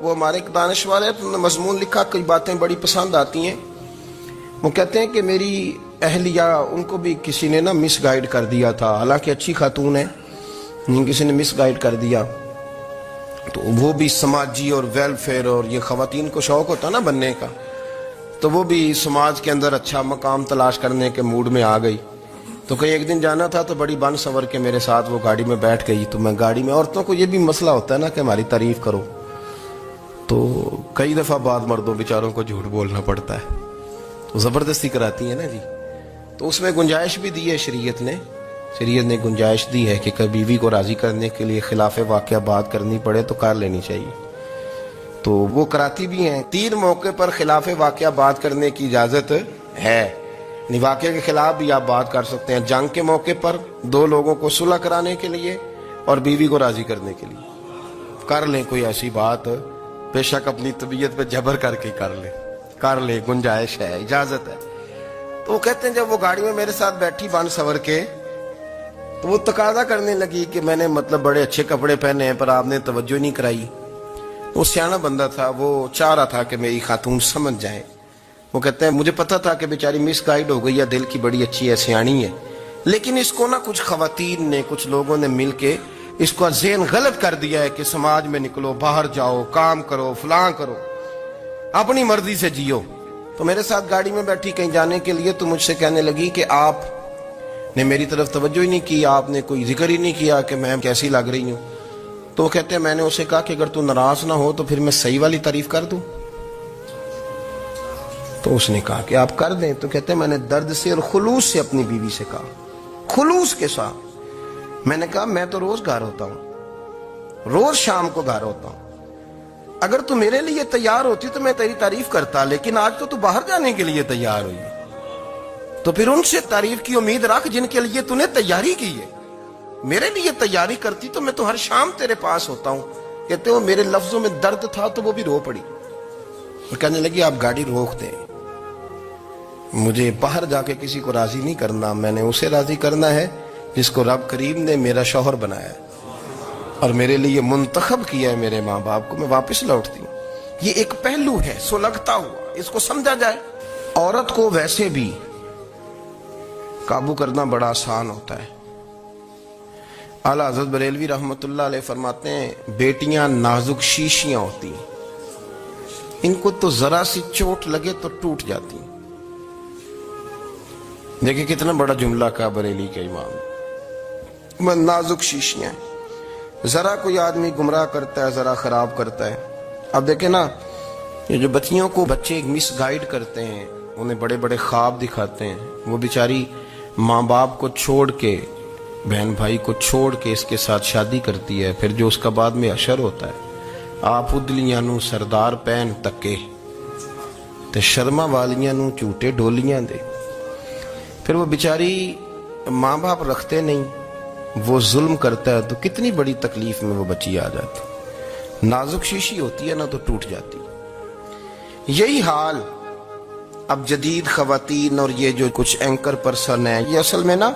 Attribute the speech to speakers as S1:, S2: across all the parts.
S1: وہ ہمارے ایک دانش والے ہیں، انہوں نے مضمون لکھا، کئی باتیں بڑی پسند آتی ہیں۔ وہ کہتے ہیں کہ میری اہلیہ، ان کو بھی کسی نے نا مس گائیڈ کر دیا تھا، حالانکہ اچھی خاتون ہے، کسی نے مس گائیڈ کر دیا، تو وہ بھی سماجی اور ویلفیئر اور یہ خواتین کو شوق ہوتا نا بننے کا، تو وہ بھی سماج کے اندر اچھا مقام تلاش کرنے کے موڈ میں آ گئی۔ تو کہیں ایک دن جانا تھا تو بڑی بن سنور کے میرے ساتھ وہ گاڑی میں بیٹھ گئی، تو میں گاڑی میں، عورتوں کو یہ بھی مسئلہ ہوتا ہے نا کہ ہماری تعریف کرو، تو کئی دفعہ بعد مردوں بیچاروں کو جھوٹ بولنا پڑتا ہے، تو زبردستی کراتی ہیں نا جی۔ تو اس میں گنجائش بھی دی ہے شریعت نے گنجائش دی ہے کہ کبھی بیوی کو راضی کرنے کے لیے خلاف واقعہ بات کرنی پڑے تو کر لینی چاہیے، تو وہ کراتی بھی ہیں۔ 3 موقع پر خلاف واقعہ بات کرنے کی اجازت ہے، واقعے کے خلاف بھی آپ بات کر سکتے ہیں، جنگ کے موقع پر 2 لوگوں کو صلح کرانے کے لیے اور بیوی کو راضی کرنے کے لیے کر لیں کوئی ایسی بات، بے شک اپنی طبیعت پہ جبر کر کے کر لیں، گنجائش ہے، اجازت ہے۔ تو وہ کہتے ہیں جب وہ گاڑی میں میرے ساتھ بیٹھی بن سنور کے، تو وہ تقاضا کرنے لگی کہ میں نے مطلب بڑے اچھے کپڑے پہنے ہیں پر آپ نے توجہ نہیں کرائی۔ وہ سیاںا بندہ تھا، وہ چاہ رہا تھا کہ میری خاتون سمجھ جائے۔ وہ کہتے ہیں مجھے پتا تھا کہ بیچاری مس گائیڈ ہو گئی ہے، دل کی بڑی اچھی ہے، سیاਣੀ ہے، لیکن اس کو نا کچھ خواتین نے، کچھ لوگوں نے مل کے اس کو ذہن غلط کر دیا ہے کہ سماج میں نکلو، باہر جاؤ، کام کرو، فلاں کرو، اپنی مرضی سے جیو۔ تو میرے ساتھ گاڑی میں بیٹھی کہیں جانے کے لیے، تو مجھ سے کہنے لگی کہ آپ نے میری طرف توجہ ہی نہیں کی، آپ نے کوئی ذکر ہی نہیں کیا کہ میں کیسی لگ رہی ہوں۔ تو وہ کہتے ہیں میں نے اسے کہا کہ اگر تو ناراض نہ ہو تو پھر میں صحیح والی تعریف کر دوں۔ تو اس نے کہا کہ آپ کر دیں۔ تو کہتے ہیں میں نے درد سے اور خلوص سے اپنی بیوی سے کہا، خلوص کے ساتھ میں نے کہا میں تو روز گھر ہوتا ہوں، روز شام کو گھر ہوتا ہوں، اگر تو میرے لیے تیار ہوتی تو میں تیری تعریف کرتا، لیکن آج تو باہر جانے کے لیے تیار ہوئی، تو پھر ان سے تعریف کی امید رکھ جن کے لیے تو نے تیاری کی ہے۔ میرے لیے تیاری کرتی تو میں تو ہر شام تیرے پاس ہوتا ہوں۔ کہتے ہو میرے لفظوں میں درد تھا تو وہ بھی رو پڑی، اور کہنے لگی آپ گاڑی روک دیں، مجھے باہر جا کے کسی کو راضی نہیں کرنا، میں نے اسے راضی کرنا ہے جس کو رب کریم نے میرا شوہر بنایا ہے اور میرے لیے منتخب کیا ہے، میرے ماں باپ کو۔ میں واپس لوٹتی ہوں۔ یہ ایک پہلو ہے سلگتا ہوا، اس کو سمجھا جائے۔ عورت کو ویسے بھی قابو کرنا بڑا آسان ہوتا ہے۔ اعلیٰ حضرت بریلوی رحمۃ اللہ علیہ فرماتے ہیں بیٹیاں نازک شیشیاں ہوتی ہیں، ان کو تو ذرا سی چوٹ لگے تو ٹوٹ جاتی ہیں۔ دیکھیں کتنا بڑا جملہ کا بریلی کے امام، نازک شیشیاں، ذرا کوئی آدمی گمراہ کرتا ہے، ذرا خراب کرتا ہے۔ اب دیکھیں نا، یہ جو بچیوں کو بچے مس گائیڈ کرتے ہیں، انہیں بڑے بڑے خواب دکھاتے ہیں، وہ بیچاری ماں باپ کو چھوڑ کے، بہن بھائی کو چھوڑ کے اس کے ساتھ شادی کرتی ہے، پھر جو اس کا بعد میں اشر ہوتا ہے، آپ ادلیاں نو سردار پہن تکے تے شرما والیاں نو جھوٹے ڈولیاں دے۔ پھر وہ بیچاری ماں باپ رکھتے نہیں، وہ ظلم کرتا ہے، تو کتنی بڑی تکلیف میں وہ بچی آ جاتی۔ نازک شیشی ہوتی ہے نا تو ٹوٹ جاتی۔ یہی حال اب جدید خواتین اور یہ جو کچھ اینکر پرسن ہیں، یہ اصل میں نا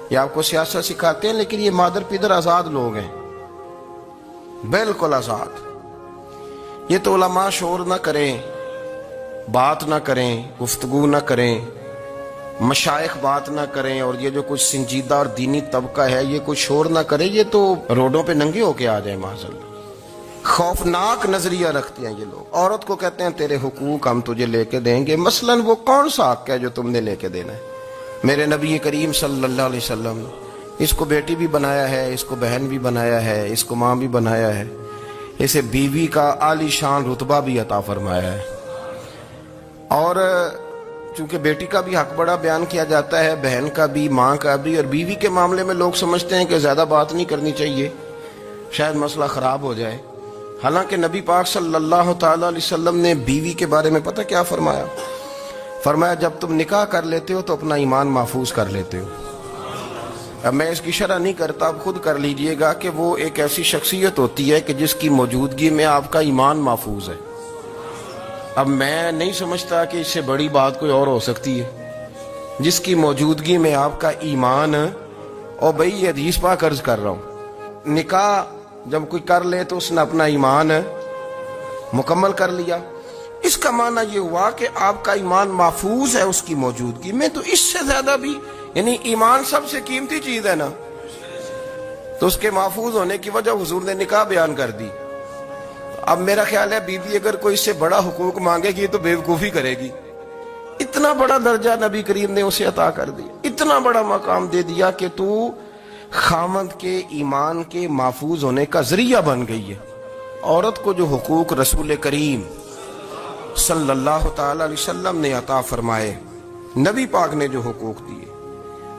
S1: یہ آپ کو سیاست سکھاتے ہیں، لیکن یہ مادر پیدر آزاد لوگ ہیں، بالکل آزاد۔ یہ تو علماء شور نہ کریں، بات نہ کریں، گفتگو نہ کریں، مشائخ بات نہ کریں، اور یہ جو کچھ سنجیدہ اور دینی طبقہ ہے یہ کچھ شور نہ کرے، یہ تو روڈوں پہ ننگے ہو کے آ جائیں معاذاللہ۔ خوفناک نظریہ رکھتے ہیں یہ لوگ۔ عورت کو کہتے ہیں تیرے حقوق ہم تجھے لے کے دیں گے، مثلاً وہ کون سا حق ہے جو تم نے لے کے دینا ہے؟ میرے نبی کریم صلی اللہ علیہ وسلم اس کو بیٹی بھی بنایا ہے، اس کو بہن بھی بنایا ہے، اس کو ماں بھی بنایا ہے، اسے بیوی کا عالی شان رتبہ بھی عطا فرمایا ہے۔ اور چونکہ بیٹی کا بھی حق بڑا بیان کیا جاتا ہے، بہن کا بھی، ماں کا بھی، اور بیوی کے معاملے میں لوگ سمجھتے ہیں کہ زیادہ بات نہیں کرنی چاہیے، شاید مسئلہ خراب ہو جائے۔ حالانکہ نبی پاک صلی اللہ تعالی علیہ وسلم نے بیوی کے بارے میں پتہ کیا فرمایا؟ فرمایا جب تم نکاح کر لیتے ہو تو اپنا ایمان محفوظ کر لیتے ہو۔ اب میں اس کی شرح نہیں کرتا، اب خود کر لیجئے گا کہ وہ ایک ایسی شخصیت ہوتی ہے کہ جس کی موجودگی میں آپ کا ایمان محفوظ ہے۔ اب میں نہیں سمجھتا کہ اس سے بڑی بات کوئی اور ہو سکتی ہے، جس کی موجودگی میں آپ کا ایمان، اور بھئی یہ حدیث پاک عرض کر رہا ہوں، نکاح جب کوئی کر لے تو اس نے اپنا ایمان مکمل کر لیا. اس کا معنی یہ ہوا کہ آپ کا ایمان محفوظ ہے اس کی موجودگی میں. تو اس سے زیادہ بھی یعنی ایمان سب سے قیمتی چیز ہے نا, تو اس کے محفوظ ہونے کی وجہ حضور نے نکاح بیان کر دی. اب میرا خیال ہے بیوی اگر کوئی اس سے بڑا حقوق مانگے گی تو بے وقوفی کرے گی. اتنا بڑا درجہ نبی کریم نے اسے عطا کر دیا, اتنا بڑا مقام دے دیا کہ تو خامند کے ایمان کے محفوظ ہونے کا ذریعہ بن گئی ہے. عورت کو جو حقوق رسول کریم صلی اللہ تعالی علیہ وسلم نے عطا فرمائے, نبی پاک نے جو حقوق دیے,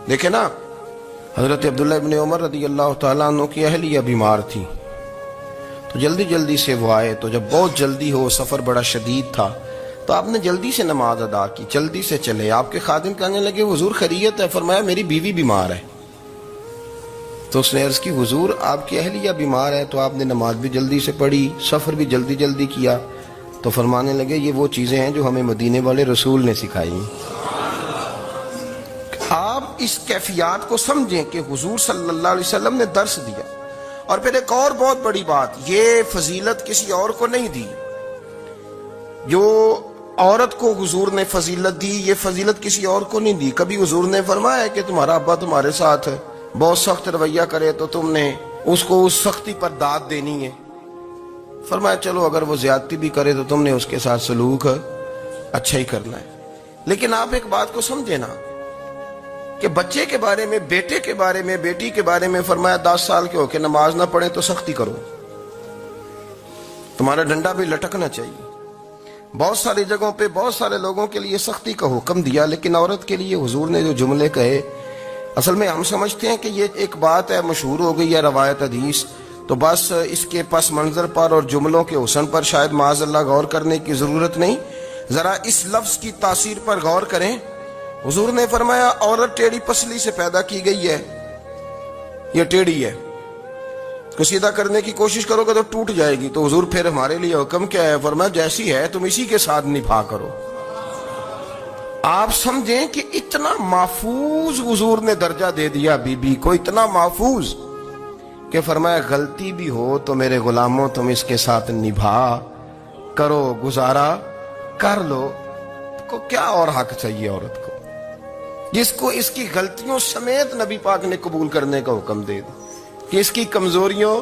S1: دیکھیں نا حضرت عبداللہ ابن عمر رضی اللہ تعالیٰ عنہ کی اہلیہ بیمار تھی, تو جلدی جلدی سے وہ آئے. تو جب بہت جلدی ہو, سفر بڑا شدید تھا, تو آپ نے جلدی سے نماز ادا کی, جلدی سے چلے. آپ کے خادم کہنے لگے حضور خیریت ہے؟ فرمایا میری بیوی بیمار ہے. تو اس نے عرض کی حضور آپ کی اہلیہ بیمار ہے, تو آپ نے نماز بھی جلدی سے پڑھی, سفر بھی جلدی جلدی کیا. تو فرمانے لگے یہ وہ چیزیں ہیں جو ہمیں مدینے والے رسول نے سکھائی. آپ اس کیفیات کو سمجھیں کہ حضور صلی اللہ علیہ وسلم نے درس دیا. اور پھر ایک اور بہت بڑی بات, یہ فضیلت کسی اور کو نہیں دی. جو عورت کو حضور نے فضیلت دی, یہ فضیلت کسی اور کو نہیں دی. کبھی حضور نے فرمایا کہ تمہارا ابا تمہارے ساتھ بہت سخت رویہ کرے تو تم نے اس کو اس سختی پر داد دینی ہے. فرمایا چلو اگر وہ زیادتی بھی کرے تو تم نے اس کے ساتھ سلوک اچھا ہی کرنا ہے. لیکن آپ ایک بات کو سمجھے نا کہ بچے کے بارے میں, بیٹے کے بارے میں, بیٹی کے بارے میں فرمایا 10 سال کے ہو کے نماز نہ پڑھے تو سختی کرو, تمہارا ڈنڈا بھی لٹکنا چاہیے. بہت ساری جگہوں پہ بہت سارے لوگوں کے لیے سختی کا حکم دیا, لیکن عورت کے لیے حضور نے جو جملے کہے, اصل میں ہم سمجھتے ہیں کہ یہ ایک بات ہے, مشہور ہو گئی ہے روایت حدیث, تو بس اس کے پس منظر پر اور جملوں کے حسن پر شاید معاذ اللہ غور کرنے کی ضرورت نہیں. ذرا اس لفظ کی تاثیر پر غور کریں. حضور نے فرمایا عورت ٹیڑھی پسلی سے پیدا کی گئی ہے, یہ ٹیڑھی ہے, کو سیدھا کرنے کی کوشش کرو گے تو ٹوٹ جائے گی. تو حضور پھر ہمارے لیے حکم کیا ہے؟ فرمایا جیسی ہے تم اسی کے ساتھ نبھا کرو. آپ سمجھیں کہ اتنا محفوظ حضور نے درجہ دے دیا بی بی کو, اتنا محفوظ کہ فرمایا غلطی بھی ہو تو میرے غلاموں تم اس کے ساتھ نبھا کرو, گزارا کر لو. کو کیا اور حق چاہیے عورت کو جس کو اس کی غلطیوں سمیت نبی پاک نے قبول کرنے کا حکم دے دیا کہ اس کی کمزوریوں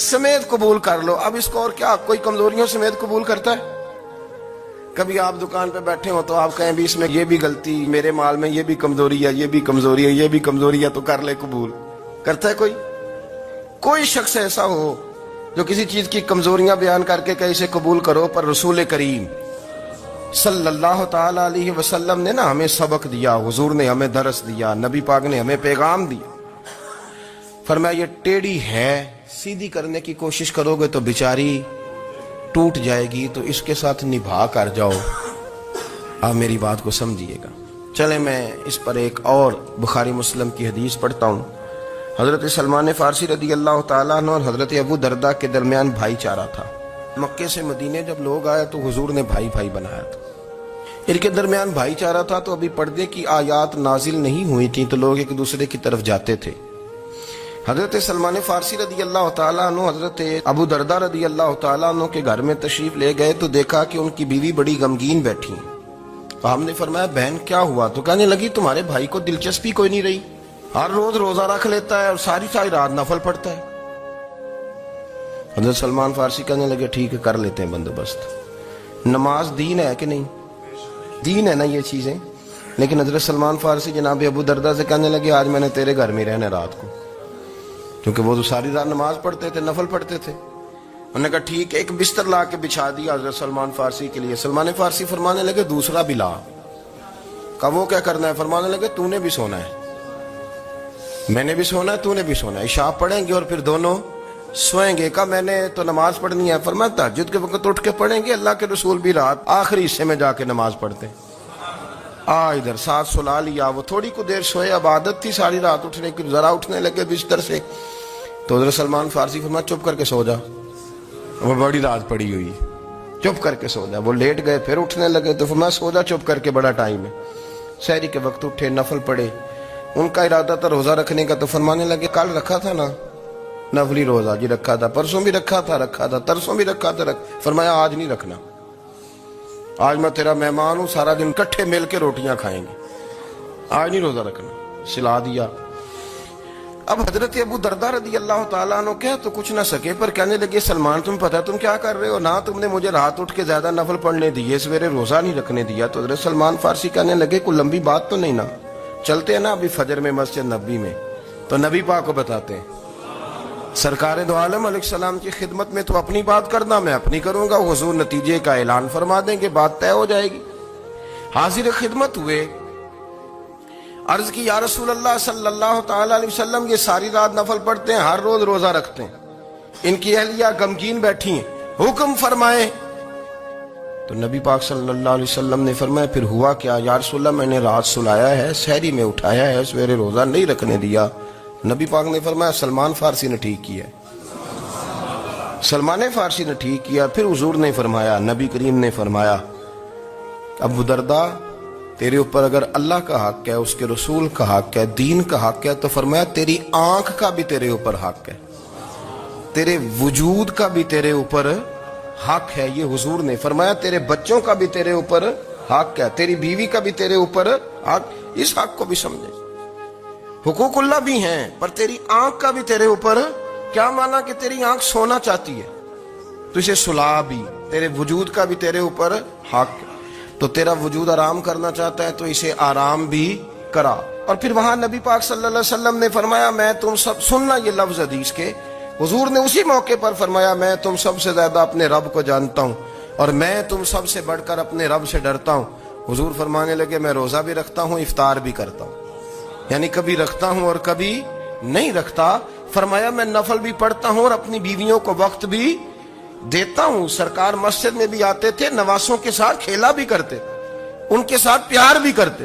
S1: سمیت قبول کر لو. اب اس کو اور کیا, کوئی کمزوریوں سمیت قبول کرتا ہے؟ کبھی آپ دکان پہ بیٹھے ہو تو آپ کہیں بھی اس میں یہ بھی غلطی, میرے مال میں یہ بھی کمزوری ہے, یہ بھی کمزوری ہے, یہ بھی کمزوری ہے, تو کر لے قبول. کرتا ہے کوئی؟ کوئی شخص ایسا ہو جو کسی چیز کی کمزوریاں بیان کر کے کہ اسے قبول کرو؟ پر رسول کریم صلی اللہ تعالی علیہ وسلم نے نا ہمیں سبق دیا, حضور نے ہمیں درس دیا, نبی پاک نے ہمیں پیغام دیا. فرمایا یہ ٹیڑھی ہے, سیدھی کرنے کی کوشش کرو گے تو بیچاری ٹوٹ جائے گی, تو اس کے ساتھ نبھا کر جاؤ. آپ میری بات کو سمجھیے گا. چلیں میں اس پر ایک اور بخاری مسلم کی حدیث پڑھتا ہوں. حضرت سلمان فارسی رضی اللہ تعالیٰ عنہ اور حضرت ابو دردہ کے درمیان بھائی چارہ تھا. مکے سے مدینے جب لوگ آئے تو حضور نے بھائی بھائی بنایا تھا. ان کے درمیان بھائی چارہ تھا, تو ابھی پردے کی آیات نازل نہیں ہوئی تھیں, تو لوگ ایک دوسرے کی طرف جاتے تھے. حضرت سلمان فارسی رضی اللہ تعالیٰ عنہ حضرت ابو دردہ رضی اللہ تعالیٰ عنہ کے گھر میں تشریف لے گئے, تو دیکھا کہ ان کی بیوی بڑی غمگین بیٹھی. تو ہم نے فرمایا بہن کیا ہوا؟ تو کہنے لگی تمہارے بھائی کو دلچسپی کوئی نہیں رہی, ہر روز روزہ رکھ لیتا ہے اور ساری رات نفل پڑھتا ہے. حضرت سلمان فارسی کہنے لگے ٹھیک ہے کر لیتے ہیں بندوبست. نماز دین ہے کہ نہیں؟ دین ہے نا یہ چیزیں. لیکن حضرت سلمان فارسی جناب ابو دردہ سے کہنے لگے آج میں نے تیرے گھر میں رہنا رات کو, کیونکہ وہ تو ساری رات نماز پڑھتے تھے, نفل پڑھتے تھے. انہوں نے کہا ٹھیک ہے, ایک بستر لا کے بچھا دیا حضرت سلمان فارسی کے لیے. سلمان فارسی فرمانے لگے دوسرا بھی لا. کہا وہ کیا کرنا ہے؟ فرمانے لگے تو نے بھی سونا ہے, میں نے بھی سونا ہے, تو نے بھی سونا ہے. عشاء پڑھیں گے اور پھر دونوں سوئیں گے. کہا میں نے تو نماز پڑھنی ہے. فرمایا تہجد کے وقت اٹھ کے پڑھیں گے, اللہ کے رسول بھی رات آخری حصے میں جا کے نماز پڑھتے. ادھر ساتھ سلا لیا. وہ تھوڑی کو دیر سوئے, اب عادت تھی ساری رات اٹھنے کی, ذرا اٹھنے لگے بستر سے. تو حضرت سلمان فارسی فرمایا چپ کر کے سو جا, وہ بڑی رات پڑی ہوئی, چپ کر کے سو جا. وہ لیٹ گئے, پھر اٹھنے لگے. تو فرمایا سو جا چپ کر کے, بڑا ٹائم ہے. سحری کے وقت اٹھے, نفل پڑھے. ان کا ارادہ تھا روزہ رکھنے کا, تو فرمانے لگے کل رکھا تھا نا, نفلی روزہ جی رکھا تھا، پرسوں بھی رکھا تھا، ترسوں بھی رکھا تھا، فرمایا آج نہیں رکھنا، آج میں تیرا مہمان ہوں، سارا دن کٹھے مل کے روٹیاں کھائیں گے، آج نہیں روزہ رکھنا، سلا دیا۔ اب حضرت ابو دردہ رضی اللہ تعالیٰ عنہ کہہ تو کچھ نہ سکے، پر کہنے لگے سلمان تم پتہ تم کیا کر رہے ہو، نہ تم نے مجھے رات اٹھ کے زیادہ نفل پڑھنے دیے، سویرے روزہ نہیں رکھنے دیا۔ تو حضرت سلمان فارسی کہنے لگے کوئی لمبی بات تو نہیں نا، چلتے ہیں نا ابھی فجر میں مسجد نبی میں، تو نبی پاک کو بتاتے ہیں سرکار دو عالم علیہ السلام کی خدمت میں تو اپنی بات کرنا، میں اپنی کروں گا، حضور نتیجے کا اعلان فرما دیں گے، بات طے ہو جائے گی۔ حاضر خدمت ہوئے، عرض کی یا رسول اللہ صلی اللہ تعالی علیہ وسلم یہ ساری رات نفل پڑھتے ہیں، ہر روز روزہ رکھتے ہیں، ان کی اہلیہ غمگین بیٹھی ہیں، حکم فرمائیں۔ تو نبی پاک صلی اللہ علیہ وسلم نے فرمایا پھر ہوا کیا؟ یا رسول اللہ میں نے رات سلایا ہے، سحری میں اٹھایا ہے، سویرے روزہ نہیں رکھنے دیا۔ نبی پاک نے فرمایا سلمان فارسی نے ٹھیک کیا، سلمان فارسی نے ٹھیک کیا۔ پھر حضور نے فرمایا، نبی کریم نے فرمایا ابو دردہ تیرے اوپر اگر اللہ کا حق ہے، اس کے رسول کا حق ہے، دین کا حق ہے، تو فرمایا تیری آنکھ کا بھی تیرے اوپر حق ہے، تیرے وجود کا بھی تیرے اوپر حق ہے۔ یہ حضور نے فرمایا تیرے بچوں کا بھی تیرے اوپر حق ہے، تیری بیوی کا بھی تیرے اوپر حق۔ اس حق کو بھی سمجھے، حقوق اللہ بھی ہیں، پر تیری آنکھ کا بھی تیرے اوپر کیا مانا کہ تیری آنکھ سونا چاہتی ہے تو اسے سلا بھی، تیرے وجود کا بھی تیرے اوپر حق ہے، تو تیرا وجود آرام کرنا چاہتا ہے تو اسے آرام بھی کرا۔ اور پھر وہاں نبی پاک صلی اللہ علیہ وسلم نے فرمایا میں تم سب، سننا یہ لفظ حدیث کے، حضور نے اسی موقع پر فرمایا میں تم سب سے زیادہ اپنے رب کو جانتا ہوں اور میں تم سب سے بڑھ کر اپنے رب سے ڈرتا ہوں۔ حضور فرمانے لگے میں روزہ بھی رکھتا ہوں، افطار بھی کرتا ہوں، یعنی کبھی رکھتا ہوں اور کبھی نہیں رکھتا۔ فرمایا میں نفل بھی پڑھتا ہوں اور اپنی بیویوں کو وقت بھی دیتا ہوں۔ سرکار مسجد میں بھی آتے تھے، نواسوں کے ساتھ کھیلا بھی کرتے، ان کے ساتھ پیار بھی کرتے۔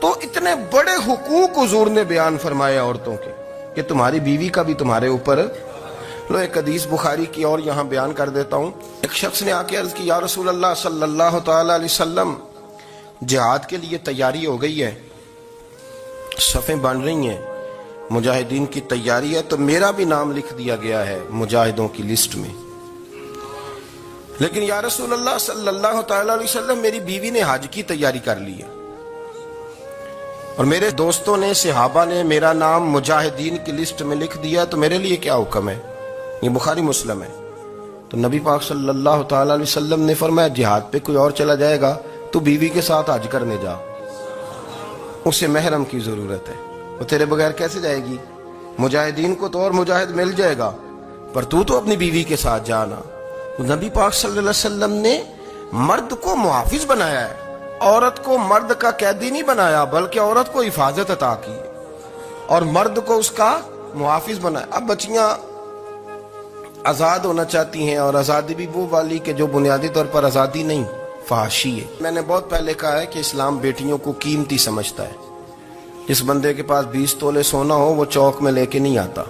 S1: تو اتنے بڑے حقوق حضور نے بیان فرمایا عورتوں کے کہ تمہاری بیوی کا بھی تمہارے اوپر۔ لو ایک حدیث بخاری کی اور یہاں بیان کر دیتا ہوں۔ ایک شخص نے آ کے عرض کی یا رسول اللہ صلی اللہ تعالی علیہ وسلم جہاد کے لیے تیاری ہو گئی ہے، صفیں بن رہی ہیں، مجاہدین کی تیاری ہے، تو میرا بھی نام لکھ دیا گیا ہے مجاہدوں کی لسٹ میں، لیکن یا رسول اللہ صلی اللہ تعالی علیہ وسلم میری بیوی نے حج کی تیاری کر لی ہے اور میرے دوستوں نے، صحابہ نے میرا نام مجاہدین کی لسٹ میں لکھ دیا، تو میرے لیے کیا حکم ہے؟ یہ بخاری مسلم ہے۔ تو نبی پاک صلی اللہ تعالی علیہ وسلم نے فرمایا جہاد پہ کوئی اور چلا جائے گا تو بیوی کے ساتھ حج کرنے جا، اسے محرم کی ضرورت ہے، وہ تیرے بغیر کیسے جائے گی؟ مجاہدین کو تو اور مجاہد مل جائے گا، پر تو اپنی بیوی کے ساتھ جانا۔ نبی پاک صلی اللہ علیہ وسلم نے مرد کو محافظ بنایا ہے، عورت کو مرد کا قیدی نہیں بنایا، بلکہ عورت کو حفاظت عطا کی اور مرد کو اس کا محافظ بنایا۔ اب بچیاں آزاد ہونا چاہتی ہیں، اور آزادی بھی وہ والی کہ جو بنیادی طور پر آزادی نہیں، فحاشی ہے۔ میں نے بہت پہلے کہا ہے کہ اسلام بیٹیوں کو قیمتی سمجھتا ہے۔ جس بندے کے پاس 20 تولے سونا ہو وہ چوک میں لے کے نہیں آتا،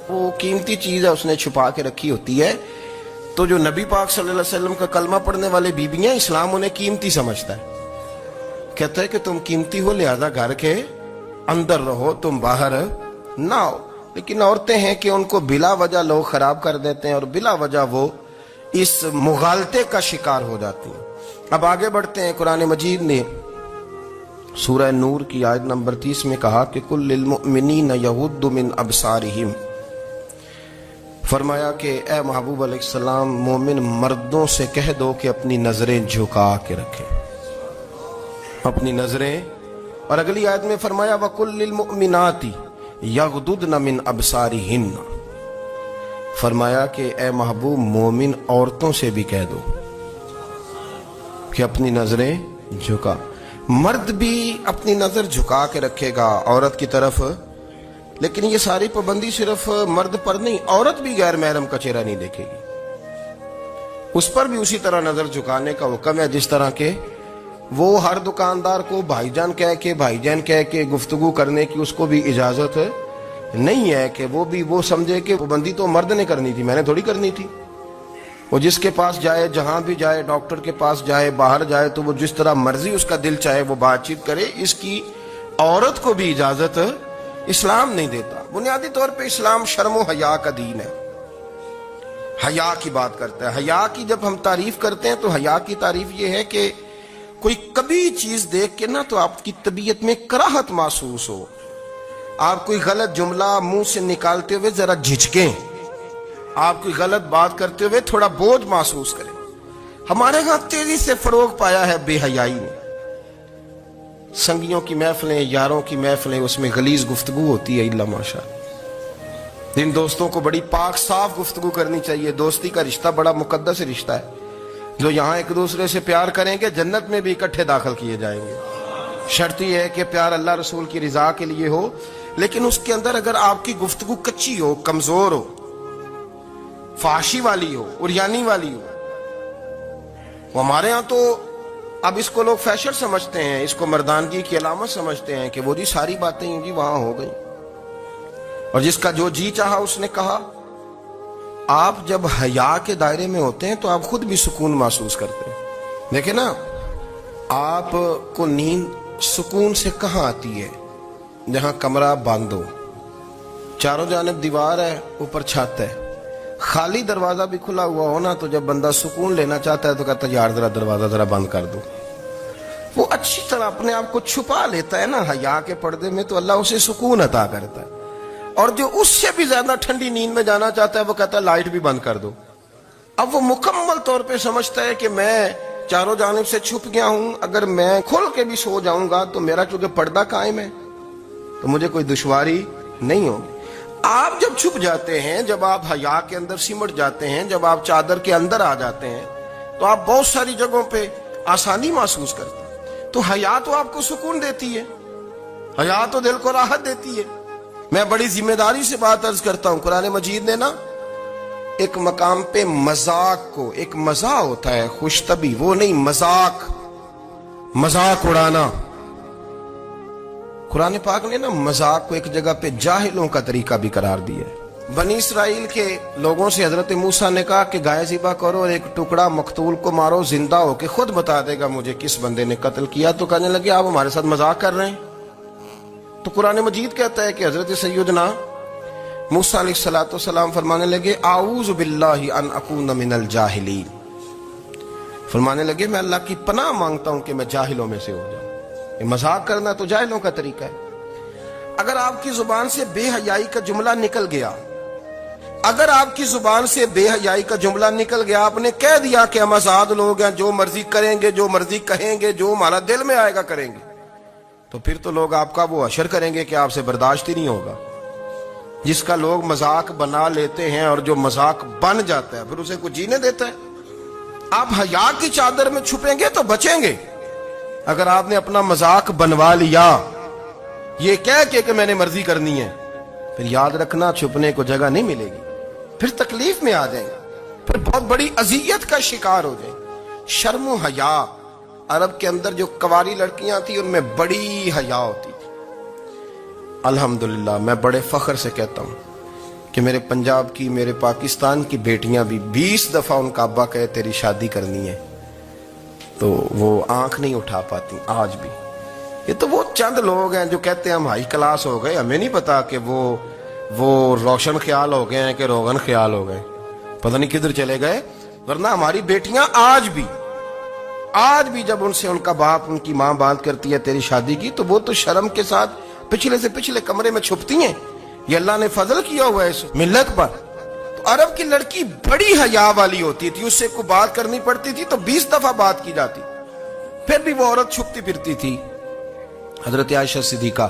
S1: وہ قیمتی چیز ہے، اس نے چھپا کے رکھی ہوتی ہے۔ تو جو نبی پاک صلی اللہ علیہ وسلم کا کلمہ پڑھنے والے بیویاں، اسلام انہیں قیمتی سمجھتا ہے، کہتا ہے کہ تم قیمتی ہو لہذا گھر کے اندر رہو، تم باہر نہ ہو۔ لیکن عورتیں ہیں کہ ان کو بلا وجہ لوگ خراب کر دیتے ہیں اور بلا وجہ وہ اس مغالطے کا شکار ہو جاتی ہیں۔ اب آگے بڑھتے ہیں۔ قرآن مجید نے سورہ نور کی آیت نمبر 30 میں کہا کہ کل للمؤمنین یغضوا من ابصارہم، فرمایا کہ اے محبوب علیہ السلام مومن مردوں سے کہہ دو کہ اپنی نظریں جھکا کے رکھیں، اپنی نظریں۔ اور اگلی آیت میں فرمایا وَقُلْ لِلْمُؤْمِنَاتِ یغضضن من ابصارہن، فرمایا کہ اے محبوب مومن عورتوں سے بھی کہہ دو کہ اپنی نظریں جھکا۔ مرد بھی اپنی نظر جھکا کے رکھے گا عورت کی طرف، لیکن یہ ساری پابندی صرف مرد پر نہیں، عورت بھی غیر محرم کا چہرہ نہیں دیکھے گی، اس پر بھی اسی طرح نظر جھکانے کا حکم ہے جس طرح کہ وہ ہر دکاندار کو بھائی جان کہہ کے گفتگو کرنے کی اس کو بھی اجازت نہیں ہے کہ وہ بھی وہ سمجھے کہ پابندی تو مرد نے کرنی تھی، میں نے تھوڑی کرنی تھی۔ وہ جس کے پاس جائے، جہاں بھی جائے، ڈاکٹر کے پاس جائے، باہر جائے، تو وہ جس طرح مرضی اس کا دل چاہے وہ بات چیت کرے، اس کی عورت کو بھی اجازت اسلام نہیں دیتا. بنیادی طور پہ اسلام شرم و حیا کا دین ہے. حیا کی بات کرتا ہے. حیا کی جب ہم تعریف کرتے ہیں تو حیا کی تعریف یہ ہے کہ کوئی کبھی چیز دیکھ کے نا تو آپ کی طبیعت میں کراہت محسوس ہو, آپ کوئی غلط جملہ منہ سے نکالتے ہوئے ذرا جھجکیں, آپ کوئی غلط بات کرتے ہوئے تھوڑا بوجھ محسوس کریں. ہمارے ہاں تیزی سے فروغ پایا ہے بے حیائی نے. سنگیوں کی محفلیں, یاروں کی محفلیں, اس میں غلیظ گفتگو ہوتی ہے. اللہ ماشاء اللہ. جن دوستوں کو بڑی پاک صاف گفتگو کرنی چاہیے. دوستی کا رشتہ بڑا مقدس رشتہ ہے. جو یہاں ایک دوسرے سے پیار کریں گے جنت میں بھی اکٹھے داخل کیے جائیں گے. شرط یہ ہے کہ پیار اللہ رسول کی رضا کے لیے ہو, لیکن اس کے اندر اگر آپ کی گفتگو کچی ہو, کمزور ہو, فحاشی والی ہو, عریانی والی ہو. وہ ہمارے ہاں تو اب اس کو لوگ فیشن سمجھتے ہیں, اس کو مردانگی کی علامت سمجھتے ہیں کہ وہ جی ساری باتیں جی وہاں ہو گئی اور جس کا جو جی چاہا اس نے کہا. آپ جب حیا کے دائرے میں ہوتے ہیں تو آپ خود بھی سکون محسوس کرتے ہیں. دیکھیں نا, آپ کو نیند سکون سے کہاں آتی ہے؟ جہاں کمرہ بند ہو, چاروں جانب دیوار ہے, اوپر چھت ہے, خالی دروازہ بھی کھلا ہوا ہو نا, تو جب بندہ سکون لینا چاہتا ہے تو کہتا ہے یار ذرا دروازہ ذرا بند کر دو. وہ اچھی طرح اپنے آپ کو چھپا لیتا ہے نا حیا کے پردے میں, تو اللہ اسے سکون عطا کرتا ہے. اور جو اس سے بھی زیادہ ٹھنڈی نیند میں جانا چاہتا ہے وہ کہتا ہے لائٹ بھی بند کر دو. اب وہ مکمل طور پہ سمجھتا ہے کہ میں چاروں جانب سے چھپ گیا ہوں, اگر میں کھل کے بھی سو جاؤں گا تو میرا چونکہ پردہ قائم ہے تو مجھے کوئی دشواری نہیں ہوگی. آپ جب چھپ جاتے ہیں, جب آپ حیا کے اندر سمٹ جاتے ہیں, جب آپ چادر کے اندر آ جاتے ہیں تو آپ بہت ساری جگہوں پہ آسانی محسوس کرتے ہیں. تو حیا تو آپ کو سکون دیتی ہے, حیا تو دل کو راحت دیتی ہے. میں بڑی ذمہ داری سے بات عرض کرتا ہوں, قرآن مجید نے نا ایک مقام پہ مذاق کو, ایک مزہ ہوتا ہے خوش طبی, وہ نہیں مذاق, مذاق اڑانا. قرآن پاک نے نا مذاق کو ایک جگہ پہ جاہلوں کا طریقہ بھی قرار دیا ہے. بنی اسرائیل کے لوگوں سے حضرت موسیٰ نے کہا کہ گائے ذبح کرو اور ایک ٹکڑا مقتول کو مارو, زندہ ہو کے خود بتا دے گا مجھے کس بندے نے قتل کیا. تو کہنے لگے آپ ہمارے ساتھ مذاق کر رہے ہیں. تو قرآن مجید کہتا ہے کہ حضرت سیدنا موسیٰ علیہ السلام فرمانے لگے اعوذ باللہ ان اکون من الجاہلین. فرمانے لگے میں اللہ کی پناہ مانگتا ہوں کہ میں جاہلوں میں سے ہو جاؤں. یہ مذاق کرنا تو جاہلوں کا طریقہ ہے. اگر آپ کی زبان سے بے حیائی کا جملہ نکل گیا, اگر آپ کی زبان سے بے حیائی کا جملہ نکل گیا, آپ نے کہہ دیا کہ ہم آزاد لوگ ہیں, جو مرضی کریں گے, جو مرضی کہیں گے, جو ہمارا دل میں آئے گا کریں گے, تو پھر تو لوگ آپ کا وہ حشر کریں گے کہ آپ سے برداشت ہی نہیں ہوگا. جس کا لوگ مذاق بنا لیتے ہیں اور جو مذاق بن جاتا ہے پھر اسے کچھ جینے دیتا ہے. آپ حیا کی چادر میں چھپیں گے تو بچیں گے. اگر آپ نے اپنا مذاق بنوا لیا یہ کہہ کے کہ میں نے مرضی کرنی ہے, پھر یاد رکھنا چھپنے کو جگہ نہیں ملے گی, پھر تکلیف میں آ جائیں گے, پھر بہت بڑی اذیت کا شکار ہو جائیں. شرم و حیا, عرب کے اندر جو کنواری لڑکیاں تھیں ان میں بڑی حیا ہوتی تھی. الحمدللہ میں بڑے فخر سے کہتا ہوں کہ میرے پنجاب کی, میرے پاکستان کی بیٹیاں بھی 20 دفعہ ان کا ابا کہے تیری شادی کرنی ہے تو وہ آنکھ نہیں اٹھا پاتی آج بھی. یہ تو وہ چند لوگ ہیں جو کہتے ہیں ہم ہائی کلاس ہو گئے, ہمیں نہیں پتا کہ وہ روشن خیال ہو گئے ہیں کہ روغن خیال ہو گئے, پتہ نہیں کدھر چلے گئے. ورنہ ہماری بیٹیاں آج بھی جب ان سے ان کا باپ, ان کی ماں بات کرتی ہے تیری شادی کی, تو وہ تو شرم کے ساتھ پچھلے سے پچھلے کمرے میں چھپتی ہیں. یہ اللہ نے فضل کیا ہوا ہے اس ملت پر. تو عرب کی لڑکی بڑی حیا والی ہوتی تھی, اس سے کوئی بات کرنی پڑتی تھی تو 20 دفعہ بات کی جاتی, پھر بھی وہ عورت چھپتی پھرتی تھی. حضرت عائشہ صدیقہ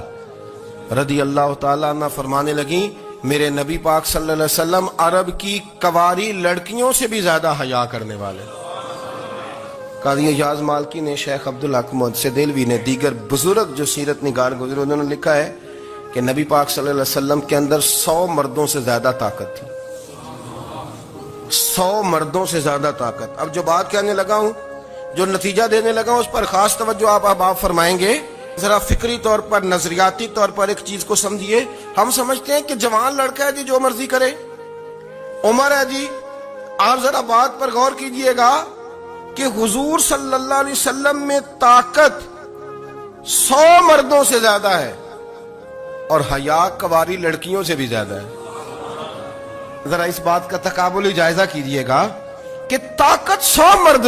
S1: رضی اللہ تعالیٰ عنہ فرمانے لگیں میرے نبی پاک صلی اللہ علیہ وسلم عرب کی کنواری لڑکیوں سے بھی زیادہ حیا کرنے والے. قاضی اعجاز مالکی نے, شیخ عبدالحق محدث دہلوی نے, دیگر بزرگ جو سیرت نگار گزرے انہوں نے لکھا ہے کہ نبی پاک صلی اللہ علیہ وسلم کے اندر 100 مردوں سے زیادہ طاقت تھی. 100 مردوں سے زیادہ طاقت. اب جو بات کہنے لگا ہوں, جو نتیجہ دینے لگا ہوں, اس پر خاص توجہ آپ فرمائیں گے. ذرا فکری طور پر, نظریاتی طور پر ایک چیز کو سمجھیے. ہم سمجھتے ہیں کہ جوان لڑکا ہے جی جو مرضی کرے, عمر ہے جی. آپ ذرا بات پر غور کیجئے گا کہ حضور صلی اللہ علیہ وسلم میں طاقت 100 مردوں سے زیادہ ہے. اور حیا کواری لڑکیوں سے بھی زیادہ ہے. ذرا اس بات کا تقابلی جائزہ کیجئے گا کہ طاقت 100 مرد